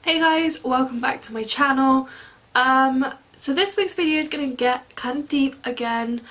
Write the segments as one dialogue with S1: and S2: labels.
S1: Hey guys, welcome back to my channel. So this week's video is gonna get kind of deep again.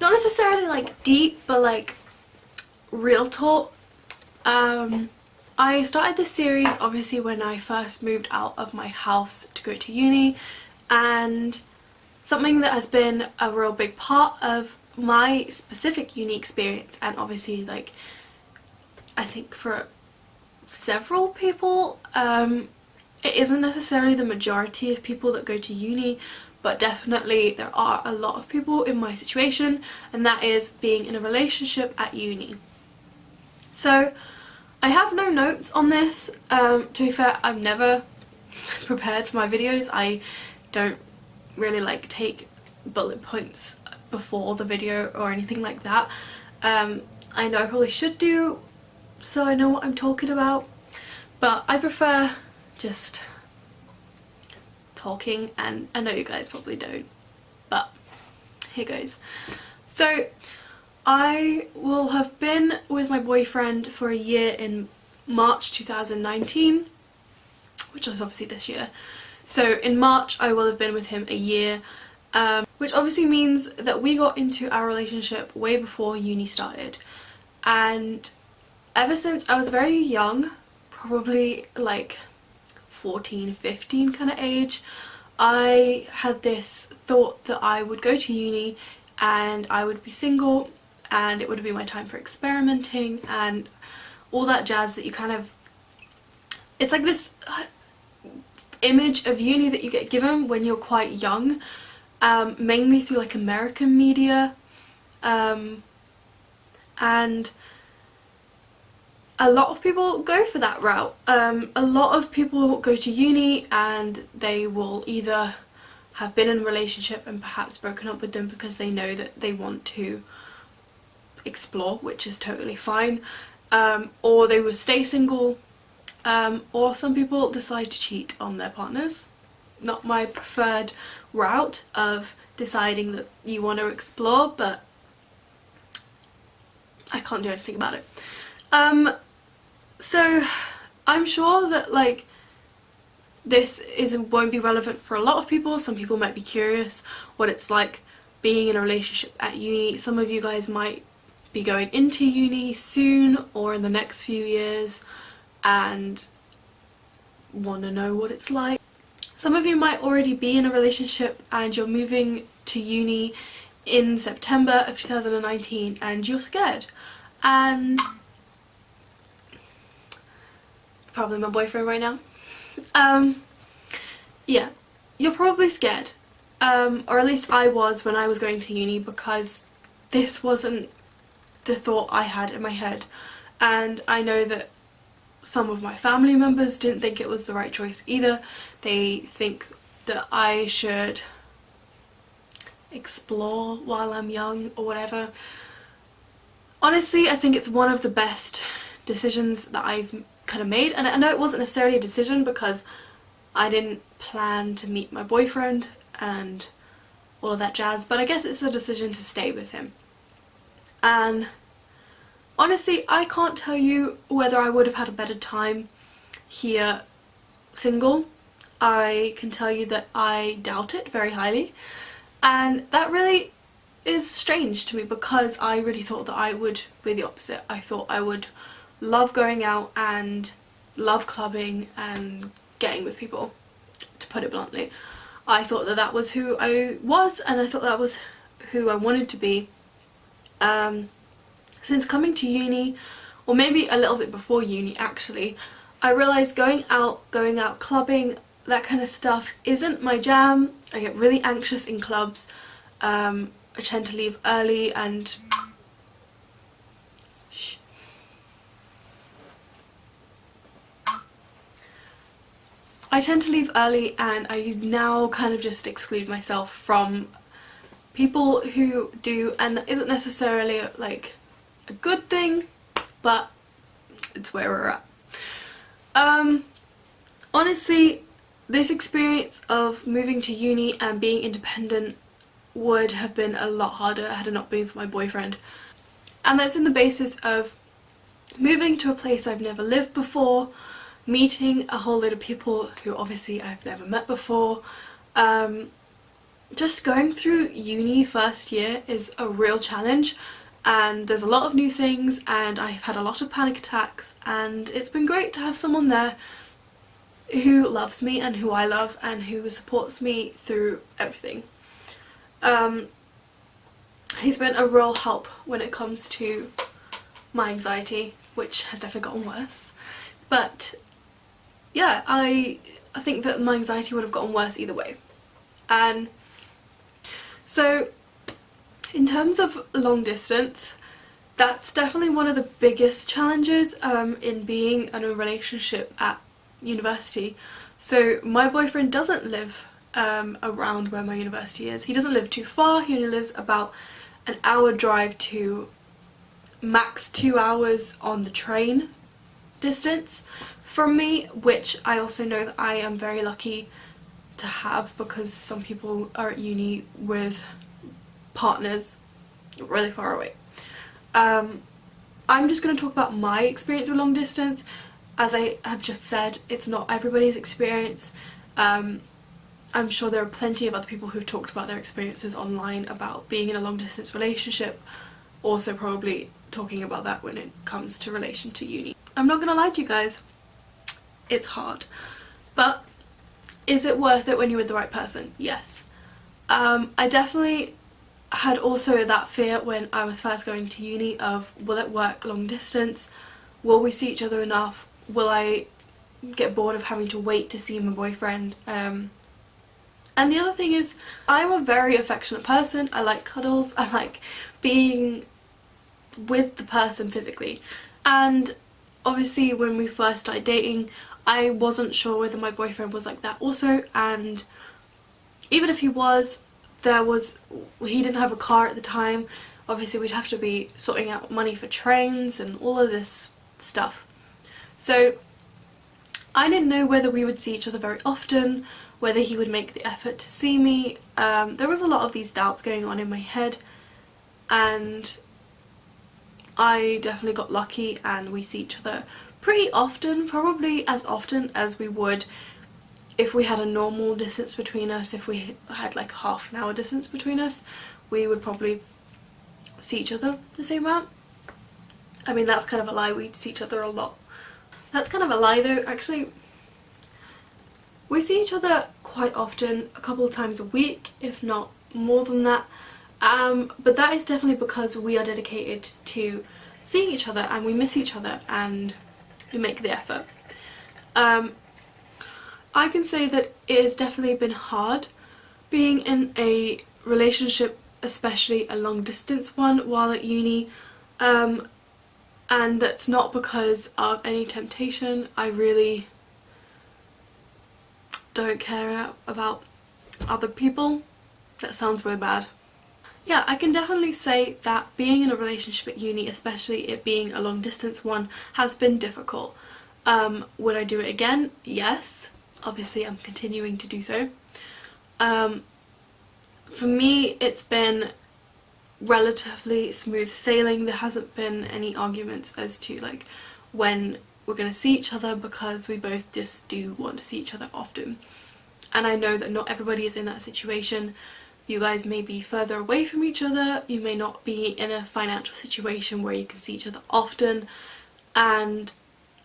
S1: Not necessarily like deep, but like real talk. I started this series obviously when I first moved out of my house to go to uni, and something that has been a real big part of my specific uni experience, and obviously like I think for several people, it isn't necessarily the majority of people that go to uni, but definitely there are a lot of people in my situation, and that is being in a relationship at uni. So I have no notes on this. To be fair, I've never prepared for my videos. I don't really like take bullet points before the video or anything like that. I know I probably should do, so I know what I'm talking about, but I prefer just talking, and I know you guys probably don't, but here goes. So I will have been with my boyfriend for a year in March 2019, which was obviously this year. So in March I will have been with him a year, which obviously means that we got into our relationship way before uni started, and ever since I was very young, probably like 14, 15 kind of age, I had this thought that I would go to uni and I would be single and it would be my time for experimenting and all that jazz that you kind of, it's like this image of uni that you get given when you're quite young, mainly through like American media, and a lot of people go for that route. A lot of people go to uni and they will either have been in a relationship and perhaps broken up with them because they know that they want to explore, which is totally fine, or they will stay single, or some people decide to cheat on their partners. Not my preferred route of deciding that you want to explore, but I can't do anything about it. So I'm sure that like this won't be relevant for a lot of people. Some people might be curious what it's like being in a relationship at uni. Some of you guys might be going into uni soon or in the next few years and want to know what it's like. Some of you might already be in a relationship and you're moving to uni in September of 2019 and you're scared, and probably my boyfriend right now. Yeah, you're probably scared, or at least I was when I was going to uni, because this wasn't the thought I had in my head, and I know that some of my family members didn't think it was the right choice either. They think that I should explore while I'm young or whatever. Honestly, I think it's one of the best decisions that I've kind of made, and I know it wasn't necessarily a decision because I didn't plan to meet my boyfriend and all of that jazz, but I guess it's a decision to stay with him. And honestly, I can't tell you whether I would have had a better time here single. I can tell you that I doubt it very highly, and that really is strange to me because I really thought that I would be the opposite. I thought I would love going out and love clubbing and getting with people, to put it bluntly. I thought that that was who I was, and I thought that was who I wanted to be. Since coming to uni, or maybe a little bit before uni actually, I realised going out clubbing, that kind of stuff isn't my jam. I get really anxious in clubs. I tend to leave early and I now kind of just exclude myself from people who do, and that isn't necessarily like a good thing, but it's where we're at. Honestly, this experience of moving to uni and being independent would have been a lot harder had it not been for my boyfriend, and that's in the basis of moving to a place I've never lived before, meeting a whole load of people who obviously I've never met before. Just going through uni first year is a real challenge, and there's a lot of new things and I've had a lot of panic attacks, and it's been great to have someone there who loves me and who I love and who supports me through everything. He's been a real help when it comes to my anxiety, which has definitely gotten worse. But yeah, I think that my anxiety would have gotten worse either way. And so in terms of long distance, that's definitely one of the biggest challenges in being in a relationship at university. So my boyfriend doesn't live around where my university is. He doesn't live too far. He only lives about an hour drive to max 2 hours on the train distance from me, which I also know that I am very lucky to have, because some people are at uni with partners really far away. I'm just going to talk about my experience with long distance. As I have just said, it's not everybody's experience. I'm sure there are plenty of other people who've talked about their experiences online about being in a long distance relationship, also probably talking about that when it comes to relation to uni. I'm not gonna lie to you guys, it's hard, but is it worth it when you're with the right person? Yes. I definitely had also that fear when I was first going to uni of, will it work long distance? Will we see each other enough? Will I get bored of having to wait to see my boyfriend? And the other thing is, I'm a very affectionate person. I like cuddles, I like being with the person physically. And obviously when we first started dating, I wasn't sure whether my boyfriend was like that also, and even if he was, he didn't have a car at the time. Obviously we'd have to be sorting out money for trains and all of this stuff. So I didn't know whether we would see each other very often, whether he would make the effort to see me. There was a lot of these doubts going on in my head, and I definitely got lucky and we see each other pretty often, probably as often as we would if we had a normal distance between us. If we had like half an hour distance between us, we would probably see each other the same amount. I mean, that's kind of a lie, we'd see each other a lot. That's kind of a lie though, actually. We see each other quite often, a couple of times a week, if not more than that. But that is definitely because we are dedicated to seeing each other and we miss each other and we make the effort. I can say that it has definitely been hard being in a relationship, especially a long distance one, while at uni. And that's not because of any temptation. I really don't care about other people. That sounds really bad. Yeah, I can definitely say that being in a relationship at uni, especially it being a long distance one, has been difficult. Would I do it again? Yes. Obviously I'm continuing to do so. For me it's been relatively smooth sailing. There hasn't been any arguments as to like when we're going to see each other, because we both just do want to see each other often. And I know that not everybody is in that situation. You guys may be further away from each other, you may not be in a financial situation where you can see each other often, and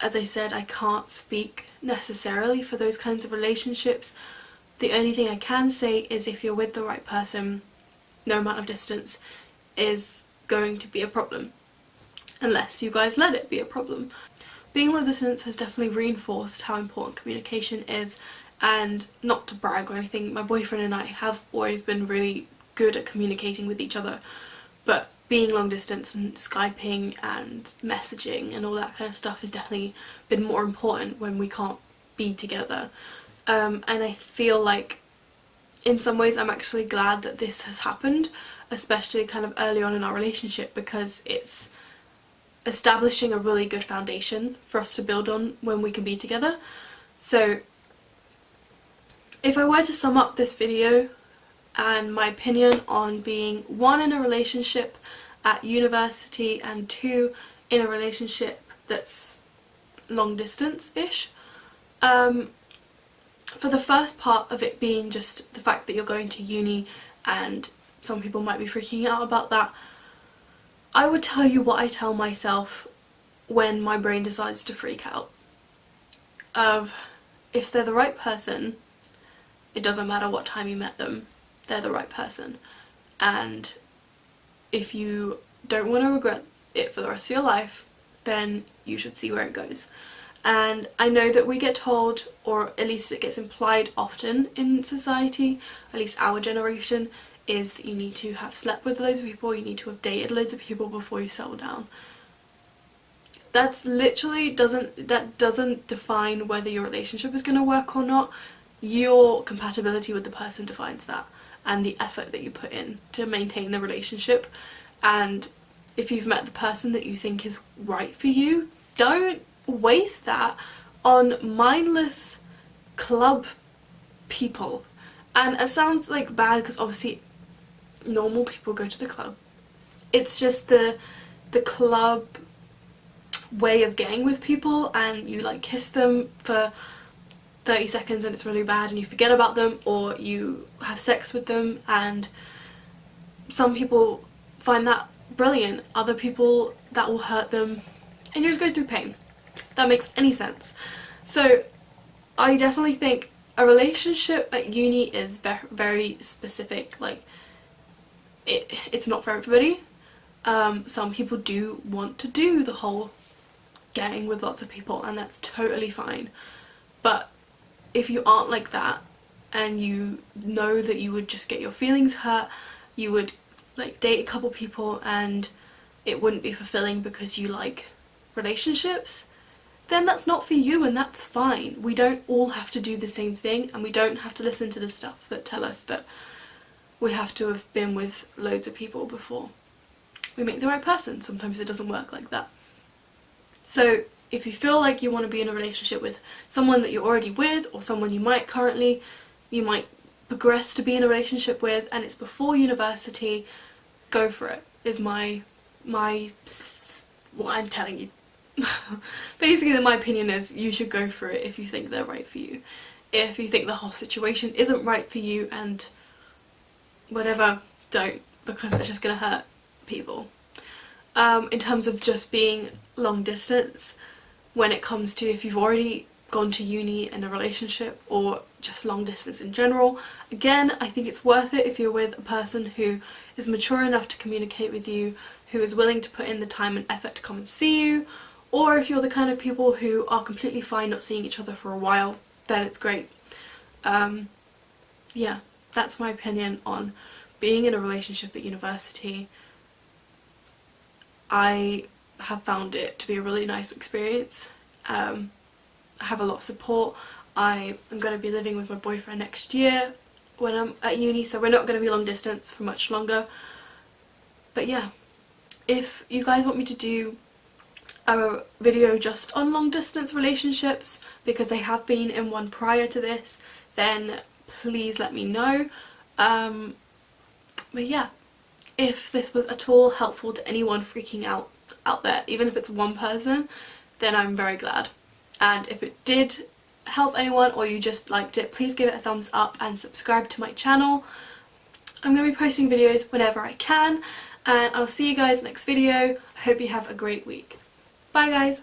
S1: as I said, I can't speak necessarily for those kinds of relationships. The only thing I can say is if you're with the right person, no amount of distance is going to be a problem, unless you guys let it be a problem. Being long distance has definitely reinforced how important communication is, and not to brag or anything, my boyfriend and I have always been really good at communicating with each other, but being long distance and Skyping and messaging and all that kind of stuff has definitely been more important when we can't be together. And I feel like in some ways I'm actually glad that this has happened, especially kind of early on in our relationship, because it's establishing a really good foundation for us to build on when we can be together. So if I were to sum up this video and my opinion on being 1 in a relationship at university and 2 in a relationship that's long distance-ish, For the first part of it being just the fact that you're going to uni, and some people might be freaking out about that, I would tell you what I tell myself when my brain decides to freak out. If they're the right person, it doesn't matter what time you met them, they're the right person. And if you don't want to regret it for the rest of your life, then you should see where it goes. And I know that we get told, or at least it gets implied often in society, at least our generation, is that you need to have slept with loads of people, you need to have dated loads of people before you settle down. That's literally doesn't define whether your relationship is going to work or not. Your compatibility with the person defines that, and the effort that you put in to maintain the relationship. And if you've met the person that you think is right for you, don't waste that on mindless club people. And it sounds like bad because obviously normal people go to the club. It's just the club way of getting with people, and you like kiss them for 30 seconds and it's really bad and you forget about them, or you have sex with them, and some people find that brilliant, other people that will hurt them, and you just go through pain. If that makes any sense. So I definitely think a relationship at uni is very specific. Like it's not for everybody. Some people do want to do the whole getting with lots of people, and that's totally fine. But if you aren't like that, and you know that you would just get your feelings hurt, you would like date a couple people and it wouldn't be fulfilling because you like relationships, then that's not for you, and that's fine. We don't all have to do the same thing, and we don't have to listen to the stuff that tell us that we have to have been with loads of people before we meet the right person. Sometimes it doesn't work like that. So if you feel like you want to be in a relationship with someone that you're already with, or someone you might progress to be in a relationship with, and it's before university, go for it, is what I'm telling you. Basically, my opinion is you should go for it if you think they're right for you. If you think the whole situation isn't right for you and whatever, don't, because it's just going to hurt people. In terms of just being long distance, when it comes to if you've already gone to uni in a relationship, or just long distance in general, again, I think it's worth it if you're with a person who is mature enough to communicate with you, who is willing to put in the time and effort to come and see you, or if you're the kind of people who are completely fine not seeing each other for a while, then it's great. Yeah, that's my opinion on being in a relationship at university. I have found it to be a really nice experience. I have a lot of support. I am going to be living with my boyfriend next year when I'm at uni, so we're not going to be long distance for much longer. But yeah, if you guys want me to do a video just on long distance relationships, because I have been in one prior to this, then please let me know. But yeah, if this was at all helpful to anyone freaking out there, even if it's one person, then I'm very glad. And if it did help anyone, or you just liked it, please give it a thumbs up and subscribe to my channel. I'm going to be posting videos whenever I can, and I'll see you guys next video. I hope you have a great week. Bye guys!